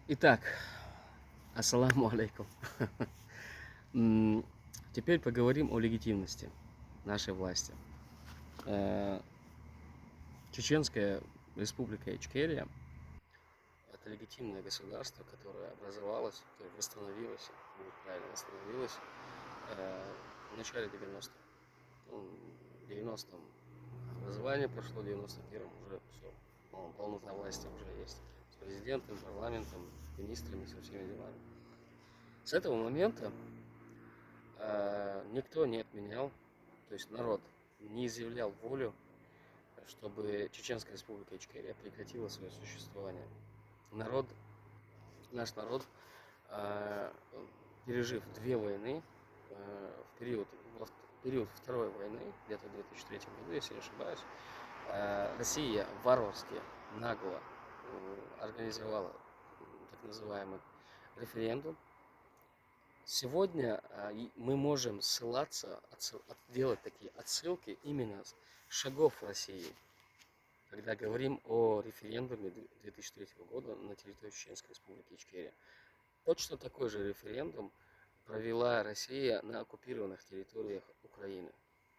Итак, ассаламу алейкум. Теперь поговорим о легитимности нашей власти. Э, Чеченская республика Ичкерия – это легитимное государство, которое образовалось, которое восстановилось, правильно восстановилось в начале 90-х. В 90-м образование прошло, в 91-м уже все, полнота власти уже есть. С президентом, парламентом, министрами, со всеми делами. С этого момента никто не отменял, то есть народ не изъявлял волю, чтобы Чеченская республика Ичкерия прекратила свое существование. Народ, наш народ, э, пережив две войны, в период Второй войны, где-то в 2003 году, если не ошибаюсь, Россия варварски, нагло организовала так называемый референдум. Сегодня мы можем ссылаться, делать такие отсылки именно с шагов России, когда говорим о референдуме 2003 года на территории Чеченской республики Ичкерия. Точно такой же референдум провела Россия на оккупированных территориях Украины.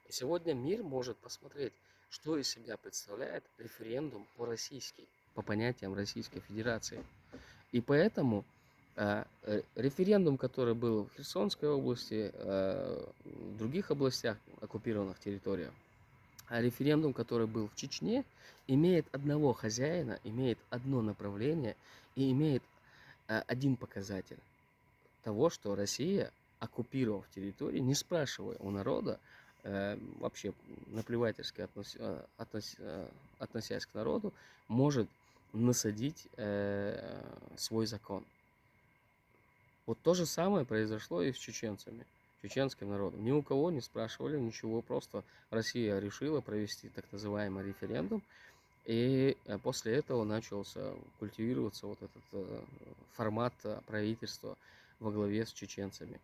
И сегодня мир может посмотреть, что из себя представляет референдум по-российски, по понятиям Российской Федерации. И поэтому референдум, который был в Херсонской области, в других областях, оккупированных территориях, а референдум, который был в Чечне, имеет одного хозяина, имеет одно направление и имеет один показатель того, что Россия, оккупировав территорию, не спрашивая у народа, вообще наплевательски относясь к народу, может насадить свой закон. Вот то же самое произошло и с чеченцами, чеченским народом. Ни у кого не спрашивали ничего, просто Россия решила провести так называемый референдум, и после этого начался культивироваться вот этот формат правительства во главе с чеченцами.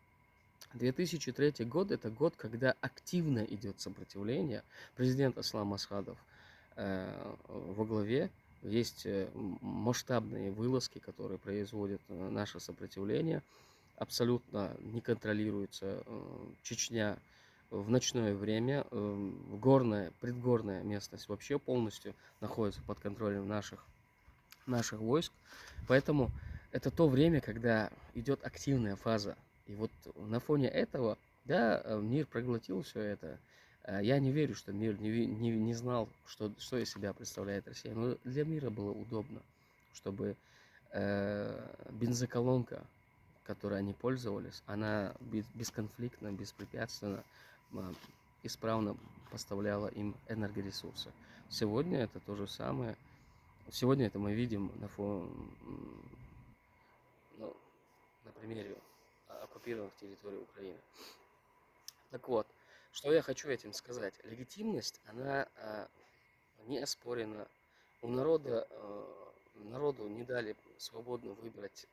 2003 год – это год, когда активно идет сопротивление. Президент Аслан Масхадов во главе. Есть масштабные вылазки, которые производят наше сопротивление. Абсолютно не контролируется Чечня в ночное время. Горная, предгорная местность вообще полностью находится под контролем наших войск. Поэтому это то время, когда идет активная фаза. И вот на фоне этого, да, мир проглотил все это. Я не верю, что мир не знал, что из себя представляет Россия. Но для мира было удобно, чтобы бензоколонка, которой они пользовались, она бесконфликтно, беспрепятственно, исправно поставляла им энергоресурсы. Сегодня это то же самое. Сегодня это мы видим ну, на примере оккупированных территорий Украины. Так вот, что я хочу этим сказать. Легитимность, она не оспорена. У народу не дали свободно выбрать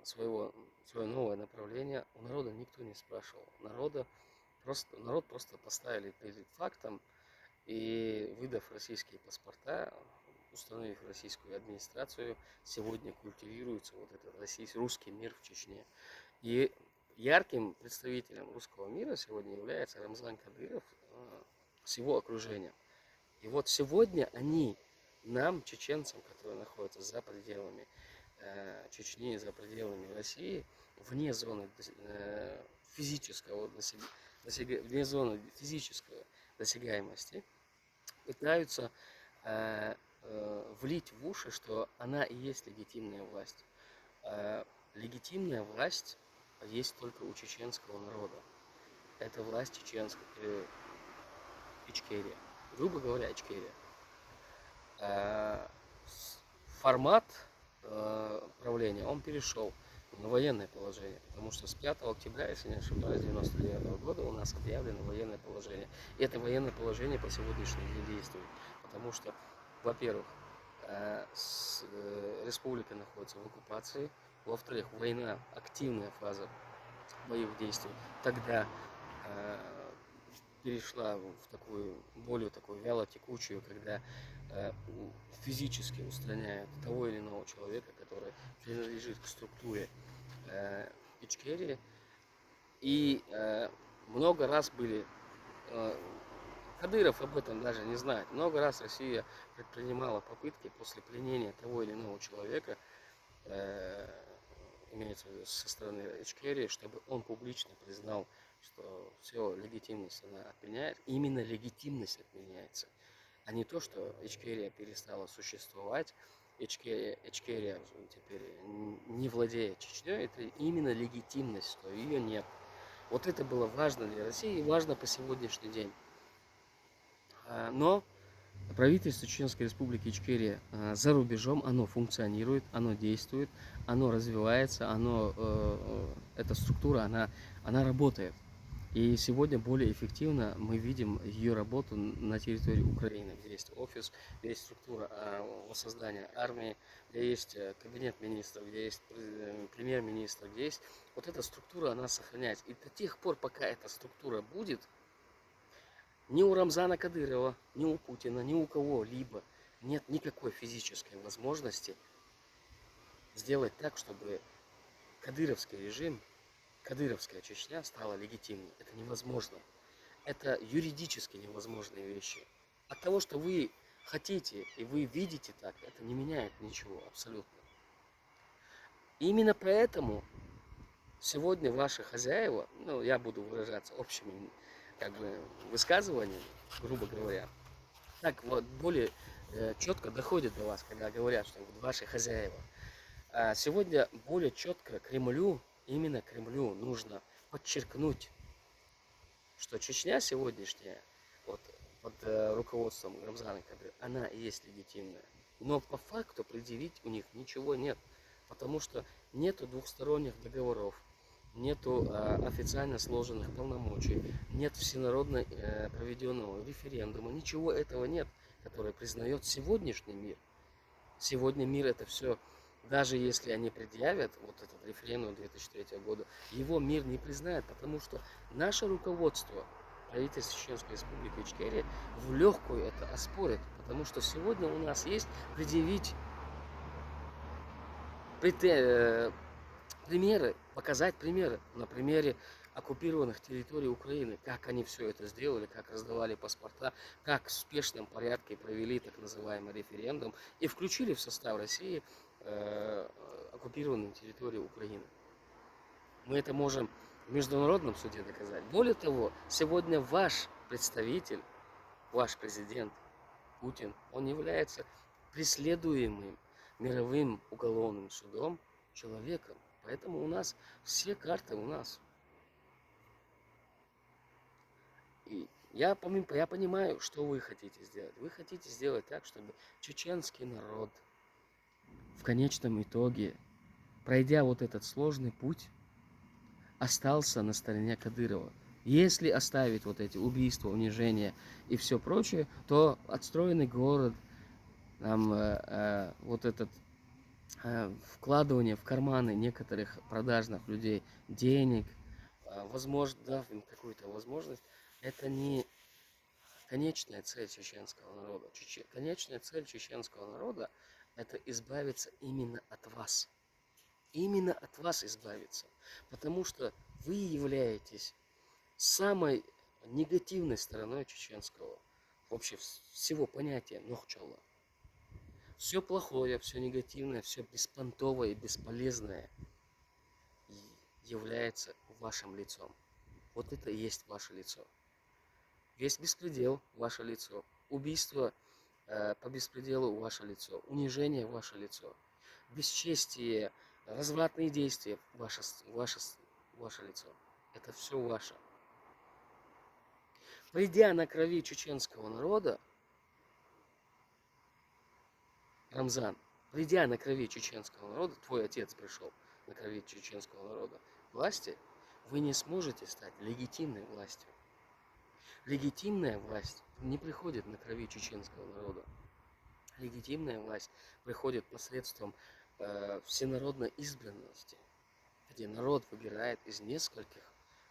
свое новое направление. У народа никто не спрашивал. Народ просто поставили перед фактом, и выдав российские паспорта, установив российскую администрацию, сегодня культивируется вот этот русский мир в Чечне. И ярким представителем русского мира сегодня является Рамзан Кадыров с его окружением. И вот сегодня они нам, чеченцам, которые находятся за пределами Чечни, за пределами России, вне зоны вне зоны физической досягаемости, пытаются влить в уши, что она и есть легитимная власть. Легитимная власть есть только у чеченского народа. Это власть чеченская, Ичкерия. Грубо говоря, Ичкерия. Формат правления, он перешел на военное положение, потому что с 5 октября, если не ошибаюсь, 1999 года у нас объявлено военное положение. И это военное положение по сегодняшний день действует, потому что, во-первых, республика находится в оккупации, во-вторых, война, активная фаза боевых действий. Тогда перешла в такую более такую вялотекучую, когда физически устраняют того или иного человека, который принадлежит к структуре Ичкерии. И много раз были, Кадыров об этом даже не знает, много раз Россия предпринимала попытки после пленения того или иного человека, имеется в виду со стороны Ичкерии, чтобы он публично признал, что все, легитимность она отменяет. Именно легитимность отменяется, а не то, что Ичкерия перестала существовать, Ичкерия теперь не владеет Чечней, это именно легитимность, что ее нет. Вот это было важно для России и важно по сегодняшний день. Но правительство Чеченской Республики Ичкерия за рубежом, оно функционирует, оно действует, оно развивается, эта структура, она работает. И сегодня более эффективно мы видим ее работу на территории Украины, где есть офис, где есть структура воссоздания армии, где есть кабинет министров, где есть премьер-министр, где есть вот эта структура, она сохраняется. И до тех пор, пока эта структура будет, ни у Рамзана Кадырова, ни у Путина, ни у кого-либо нет никакой физической возможности сделать так, чтобы кадыровский режим, кадыровская Чечня стала легитимной. Это невозможно. Это юридически невозможные вещи. От того, что вы хотите и вы видите так, это не меняет ничего абсолютно. И именно поэтому сегодня ваши хозяева, ну, я буду выражаться общими высказываниями, грубо говоря, так вот более четко доходит до вас, когда говорят, что вот ваши хозяева. А сегодня более четко Кремлю, именно Кремлю нужно подчеркнуть, что Чечня сегодняшняя, вот под руководством Рамзана Кадырова, она и есть легитимная. Но по факту предъявить у них ничего нет, потому что нету двухсторонних договоров, нету официально сложенных полномочий, нет всенародно проведенного референдума, ничего этого нет, который признает сегодняшний мир. Сегодня мир это все, даже если они предъявят вот этот референдум 2003 года, его мир не признает, потому что наше руководство, правительство Чеченской Республики Ичкерия, в легкую это оспорит, потому что сегодня у нас есть предъявить примеры, показать примеры на примере оккупированных территорий Украины, как они все это сделали, как раздавали паспорта, как в спешном порядке провели так называемый референдум и включили в состав России оккупированные территории Украины. Мы это можем в международном суде доказать. Более того, сегодня ваш представитель, ваш президент Путин, он является преследуемым мировым уголовным судом человеком. Поэтому у нас все карты у нас. И я понимаю, что вы хотите сделать. Вы хотите сделать так, чтобы чеченский народ в конечном итоге, пройдя вот этот сложный путь, остался на стороне Кадырова. Если оставить вот эти убийства, унижения и все прочее, то отстроенный город, вот этот вкладывание в карманы некоторых продажных людей денег, возможно, дав им какую-то возможность, это не конечная цель чеченского народа. Конечная цель чеченского народа – это избавиться именно от вас. Именно от вас избавиться. Потому что вы являетесь самой негативной стороной чеченского, вообще всего понятия Нохчалла. Все плохое, все негативное, все беспонтовое и бесполезное является вашим лицом. Вот это и есть ваше лицо. Весь беспредел – ваше лицо. Убийство по беспределу – ваше лицо. Унижение – ваше лицо. Бесчестие, развратные действия – ваше лицо. Это все ваше. Придя на крови чеченского народа, Рамзан, придя на крови чеченского народа, твой отец пришел на крови чеченского народа власти, вы не сможете стать легитимной властью. Легитимная власть не приходит на крови чеченского народа. Легитимная власть приходит посредством всенародной избранности, где народ выбирает из нескольких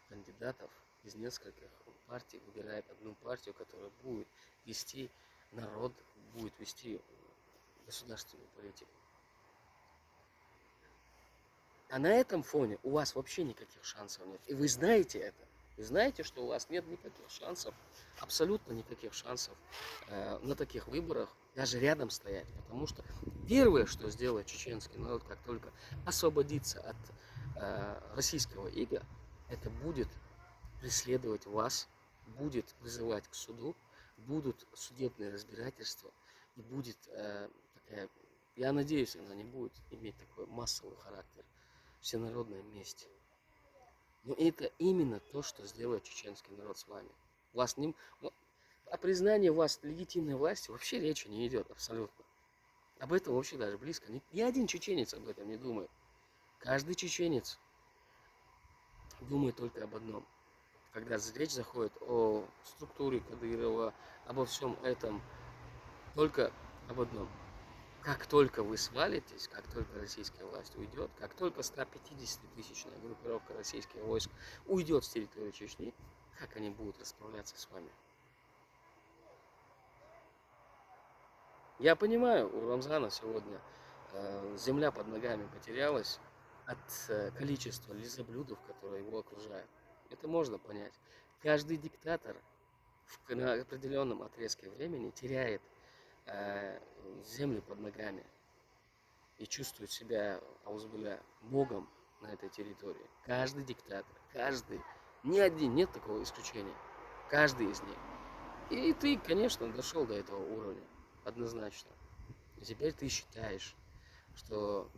кандидатов из нескольких партий выбирает одну партию, которая будет вести народ, будет вести государственную политику. А на этом фоне у вас вообще никаких шансов нет. И вы знаете это. Вы знаете, что у вас нет никаких шансов, абсолютно никаких шансов на таких выборах даже рядом стоять. Потому что первое, что сделает чеченский народ, как только освободится от российского ига, это будет преследовать вас, будет вызывать к суду, будут судебные разбирательства, и будет такая, я надеюсь, она не будет иметь такой массовый характер, всенародная месть. Но это именно то, что сделает чеченский народ с вами. Вас не, о признании вас легитимной власти вообще речи не идет абсолютно. Об этом вообще даже близко. Ни один чеченец об этом не думает. Каждый чеченец думает только об одном. Когда речь заходит о структуре Кадырова, обо всем этом, только об одном. Как только вы свалитесь, как только российская власть уйдет, как только 150-тысячная группировка российских войск уйдет с территории Чечни, как они будут расправляться с вами? Я понимаю, у Рамзана сегодня земля под ногами потерялась от количества лизоблюдов, которые его окружают. Это можно понять. Каждый диктатор на определенном отрезке времени теряет землю под ногами и чувствует себя, аузбиля, богом на этой территории. Каждый диктатор, каждый, ни один, нет такого исключения. Каждый из них. И ты, конечно, дошел до этого уровня, однозначно. И теперь ты считаешь, что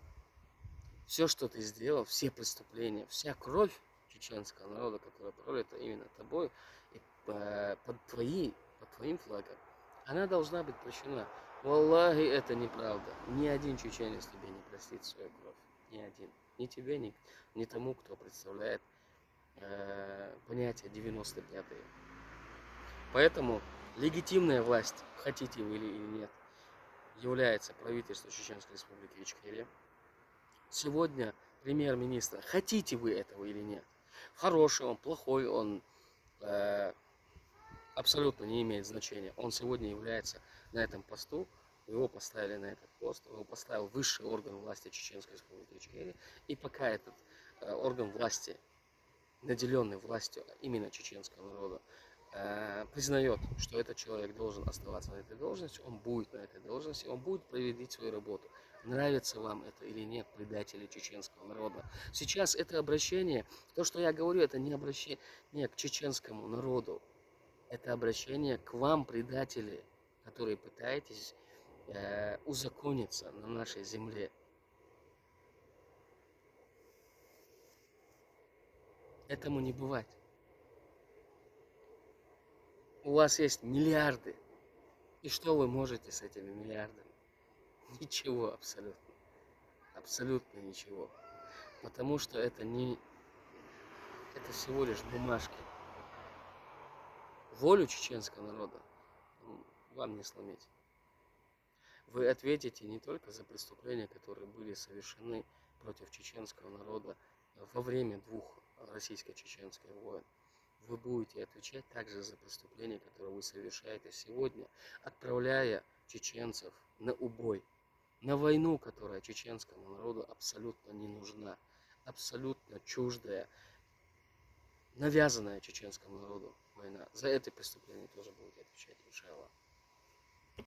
все, что ты сделал, все преступления, вся кровь чеченского народа, которая пролита именно тобой, и под твоим флагом, она должна быть прощена. Валлахи, это неправда. Ни один чеченец тебе не простит свою кровь. Ни один. Ни тебе, ни тому, кто представляет понятие 95-е. Поэтому легитимная власть, хотите вы или нет, является правительство Чеченской Республики Ичкерия. Сегодня премьер-министр, хотите вы этого или нет, хороший он, плохой он, абсолютно не имеет значения. Он сегодня является на этом посту, его поставили на этот пост, его поставил высший орган власти Чеченской Республики Ичкерия. И пока этот орган власти, наделенный властью именно чеченского народа, признает, что этот человек должен оставаться на этой должности, он будет на этой должности, он будет проводить свою работу. Нравится вам это или нет, предатели чеченского народа. Сейчас это обращение, то, что я говорю, это не обращение к чеченскому народу. Это обращение к вам, предатели, которые пытаетесь узакониться на нашей земле. Этому не бывать. У вас есть миллиарды. И что вы можете с этими миллиардами? Ничего абсолютно. Абсолютно ничего. Потому что это всего лишь бумажки. Волю чеченского народа вам не сломить. Вы ответите не только за преступления, которые были совершены против чеченского народа во время двух российско-чеченских войн. Вы будете отвечать также за преступления, которые вы совершаете сегодня, отправляя чеченцев на убой, на войну, которая чеченскому народу абсолютно не нужна, абсолютно чуждая, навязанная чеченскому народу война. За это преступление тоже будете отвечать, иншаллах.